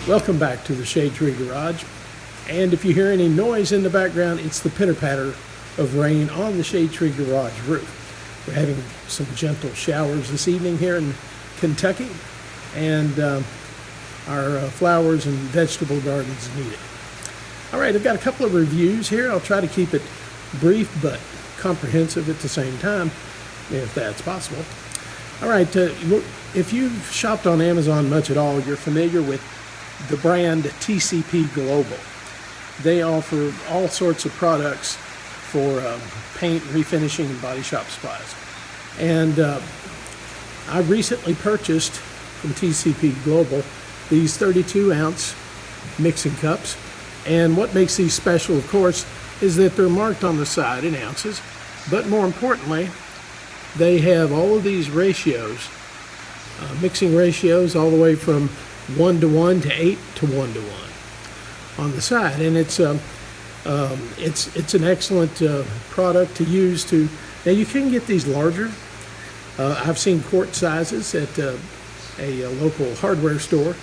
Welcome back to the Shadetree Garage. And if you hear any noise in the background, it's the pitter-patter of rain on the Shadetree Garage roof. We're having some gentle showers this evening here in Kentucky, and our flowers and vegetable gardens need it. All right, I've got a couple of reviews here. I'll try to keep it brief but comprehensive at the same time, if that's possible. All right, if you've shopped on Amazon much at all, you're familiar with the brand TCP Global. They offer all sorts of products for paint, refinishing, and body shop supplies. And I recently purchased from TCP Global these 32-ounce mixing cups. And what makes these special, of course, is that they're marked on the side in ounces. But more importantly, they have all of these ratios, mixing ratios, all the way from 1:1 to 8:1 on the side, and it's an excellent product to use. Now you can get these larger. I've seen quart sizes at a local hardware store,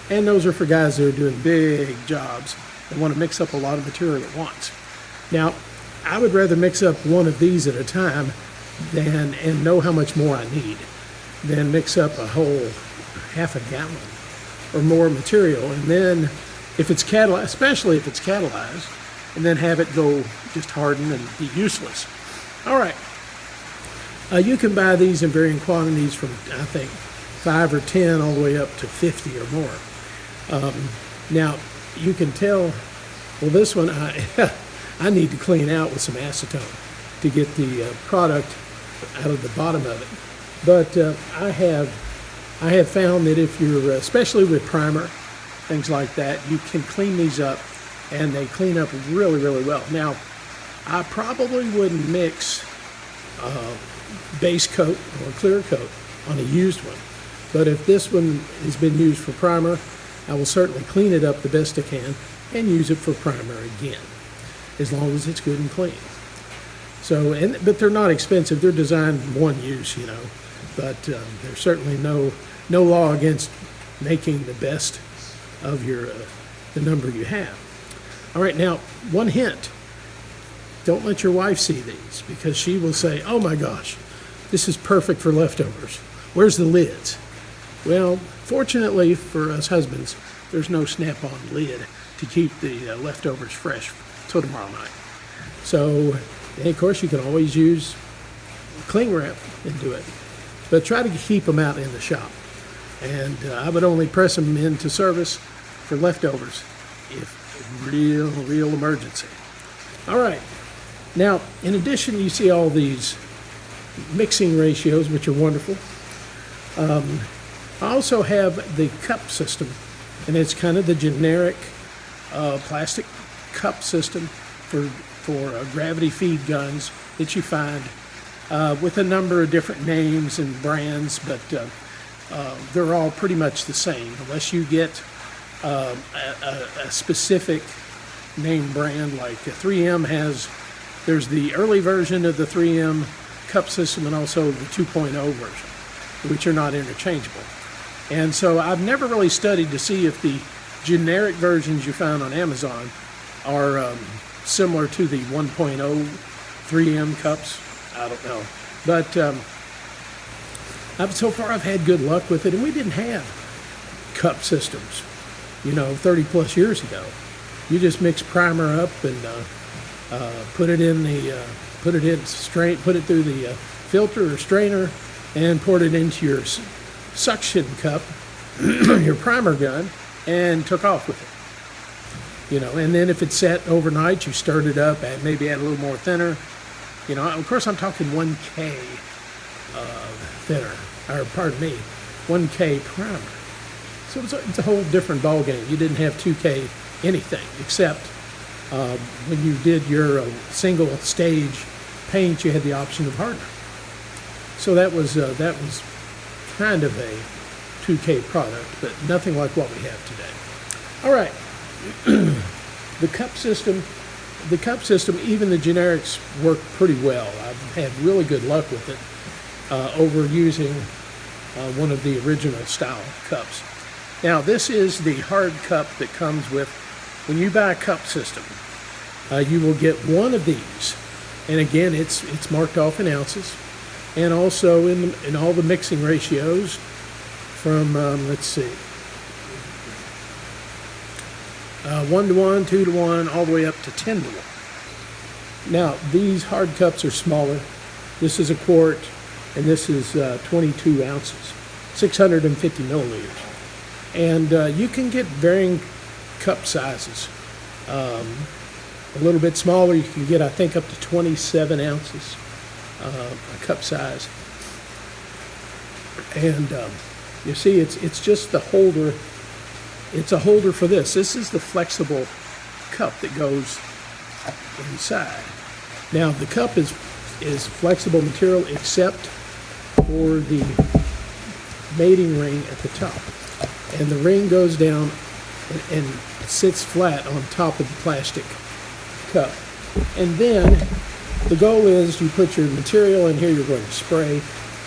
and those are for guys that are doing big jobs and want to mix up a lot of material at once. Now, I would rather mix up one of these at a time and know how much more I need than mix up a whole half a gallon or more material, and then if it's catalyzed, especially if it's catalyzed, and then have it go just harden and be useless. All right, you can buy these in varying quantities from, I think, 5 or 10 all the way up to 50 or more. Now you can tell, well, this one I need to clean out with some acetone to get the product out of the bottom of it, but I have found that if you're, especially with primer, things like that, you can clean these up, and they clean up really, really well. Now, I probably wouldn't mix base coat or clear coat on a used one, but if this one has been used for primer, I will certainly clean it up the best I can and use it for primer again, as long as it's good and clean. So, but they're not expensive. They're designed for one use, you know, but there's certainly no law against making the best of the number you have. All right, now one hint: don't let your wife see these, because she will say, "Oh my gosh, this is perfect for leftovers. Where's the lids?" Well, fortunately for us husbands, there's no snap-on lid to keep the leftovers fresh till tomorrow night. So, and of course, you can always use cling wrap and do it, but try to keep them out in the shop. And I would only press them into service for leftovers if real emergency. All right. Now, in addition, you see all these mixing ratios, which are wonderful. I also have the cup system, and it's kind of the generic plastic cup system for gravity feed guns that you find with a number of different names and brands, but they're all pretty much the same, unless you get a specific name brand. Like 3M there's the early version of the 3M cup system, and also the 2.0 version, which are not interchangeable. And so I've never really studied to see if the generic versions you find on Amazon are similar to the 1.0 3M cups. I don't know, but so far I've had good luck with it, and we didn't have cup systems, 30 plus years ago. You just mix primer up and put it through the filter or strainer, and poured it into your suction cup, your primer gun, and took off with it. And then if it sat overnight, you stirred it up and maybe add a little more thinner. Of course, I'm talking 1K thinner, or pardon me, 1K primer. So it's a whole different ballgame. You didn't have 2K anything, except when you did your single stage paint, you had the option of hardener. So that was kind of a 2K product, but nothing like what we have today. All right, the cup system, even the generics work pretty well. I've had really good luck with it over using one of the original style cups. Now this is the hard cup that comes with, when you buy a cup system, you will get one of these. And again, it's marked off in ounces, and also in all the mixing ratios from, let's see, 1 to 1, 2 to 1, all the way up to 10 to 1. Now, these hard cups are smaller. This is a quart, and this is 22 ounces, 650 milliliters. And you can get varying cup sizes. A little bit smaller, you can get, I think, up to 27 ounces, a cup size. And you see, it's just the holder. It's a holder for this. This is the flexible cup that goes inside. Now, the cup is flexible material except for the mating ring at the top. And the ring goes down and sits flat on top of the plastic cup. And then the goal is you put your material in here, you're going to spray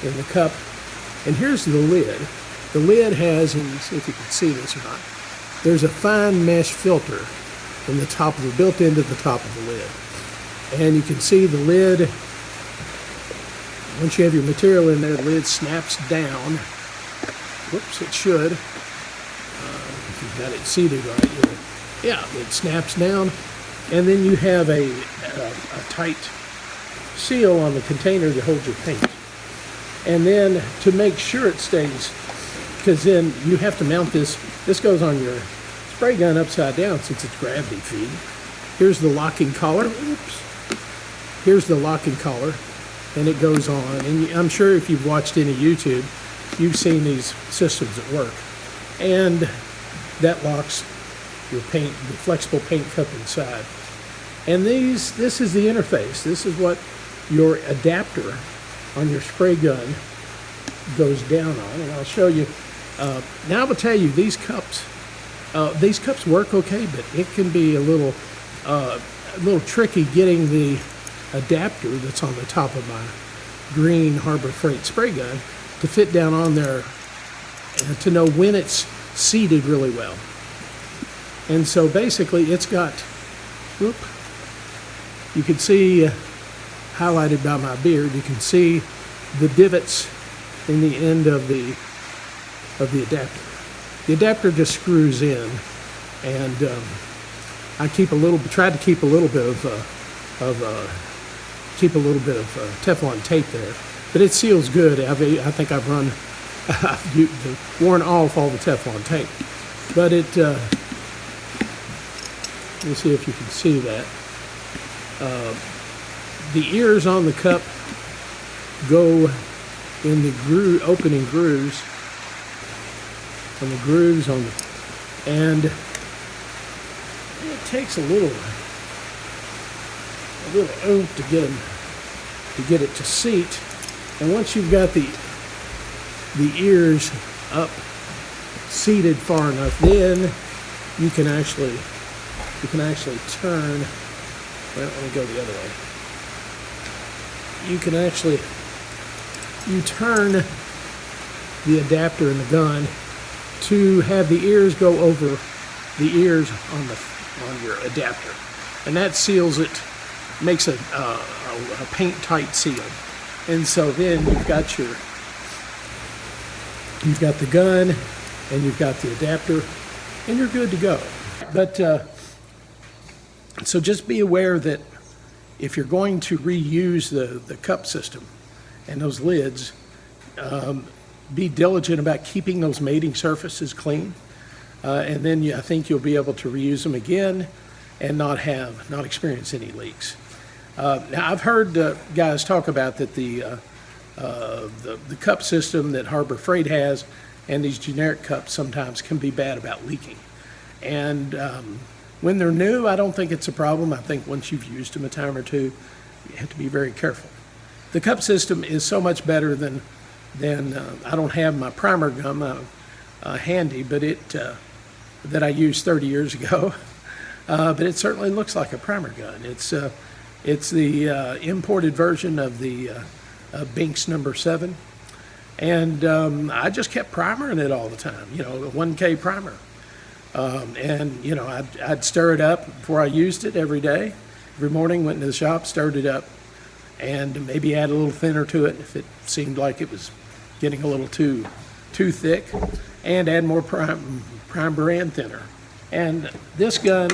in the cup. And here's the lid. The lid has, and see if you can see this or not, there's a fine mesh filter in the top of it, built into the top of the lid. And you can see the lid, once you have your material in there, the lid snaps down. Whoops, it should. If you've got it seated right, yeah, it snaps down. And then you have a tight seal on the container that holds your paint. And then to make sure it stays, because then you have to mount this. This goes on your spray gun upside down since it's gravity feed. Here's the locking collar. Oops. Here's the locking collar, and it goes on. And I'm sure if you've watched any YouTube, you've seen these systems at work. And that locks your paint, the flexible paint cup inside. And this is the interface. This is what your adapter on your spray gun goes down on. And I'll show you. Now I will tell you, these cups work okay, but it can be a little tricky getting the adapter that's on the top of my green Harbor Freight spray gun to fit down on there and to know when it's seated really well. And so basically it's got, whoop, you can see highlighted by my beard, you can see the divots in the end of the adapter. The adapter just screws in, and I tried to keep a little bit of Teflon tape there, but it seals good. I think I've worn off all the Teflon tape, but it. Let me see if you can see that. The ears on the cup go in the opening grooves. On the grooves and it takes a little oomph to get it to seat. And once you've got the ears up seated far enough, then you can actually turn. Well, let me go the other way. You turn the adapter in the gun to have the ears go over the ears on your adapter, and that seals it, makes a paint tight seal. And so then you've got the gun and you've got the adapter, and you're good to go. But so just be aware that if you're going to reuse the cup system and those lids, be diligent about keeping those mating surfaces clean, and then I think you'll be able to reuse them again and not experience any leaks. Now I've heard guys talk about that the cup system that Harbor Freight has and these generic cups sometimes can be bad about leaking. And when they're new, I don't think it's a problem. I think once you've used them a time or two, you have to be very careful. The cup system is so much better than I don't have my primer gun handy, but that I used 30 years ago. But it certainly looks like a primer gun. It's the imported version of the Binks number 7. And I just kept primering it all the time, you know, a 1K primer. And, you know, I'd stir it up before I used it every day. Every morning, went into the shop, stirred it up, and maybe add a little thinner to it if it seemed like it was getting a little too thick, and add more primer and thinner. And this gun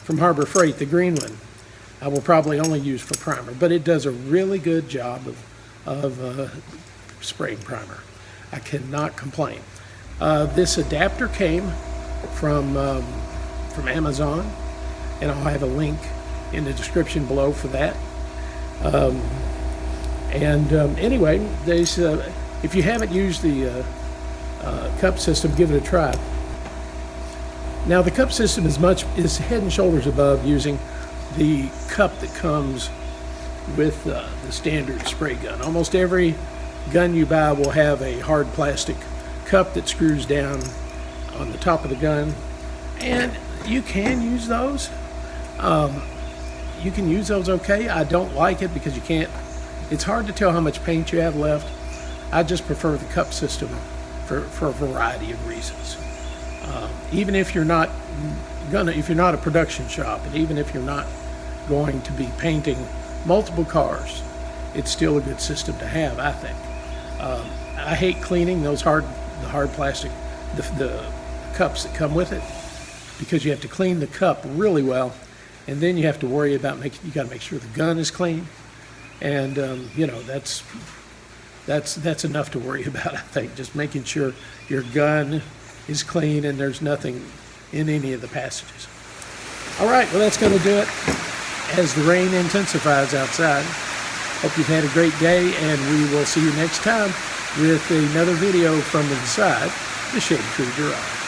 from Harbor Freight, the green one, I will probably only use for primer, but it does a really good job of spraying primer. I cannot complain. This adapter came from Amazon, and I'll have a link in the description below for that. Anyway, if you haven't used the cup system, give it a try. Now the cup system is head and shoulders above using the cup that comes with the standard spray gun. Almost every gun you buy will have a hard plastic cup that screws down on the top of the gun, and you can use those. You can use those okay. I don't like it because it's hard to tell how much paint you have left. I just prefer the cup system for a variety of reasons. Even if you're not a production shop, and even if you're not going to be painting multiple cars, it's still a good system to have, I think. I hate cleaning the hard plastic, the cups that come with it, because you have to clean the cup really well, and then you have to worry about you got to make sure the gun is clean, and you know, that's enough to worry about, I think. Just making sure your gun is clean and there's nothing in any of the passages. All right, well, that's going to do it as the rain intensifies outside. Hope you've had a great day, and we will see you next time with another video from inside the Shadetree Garage.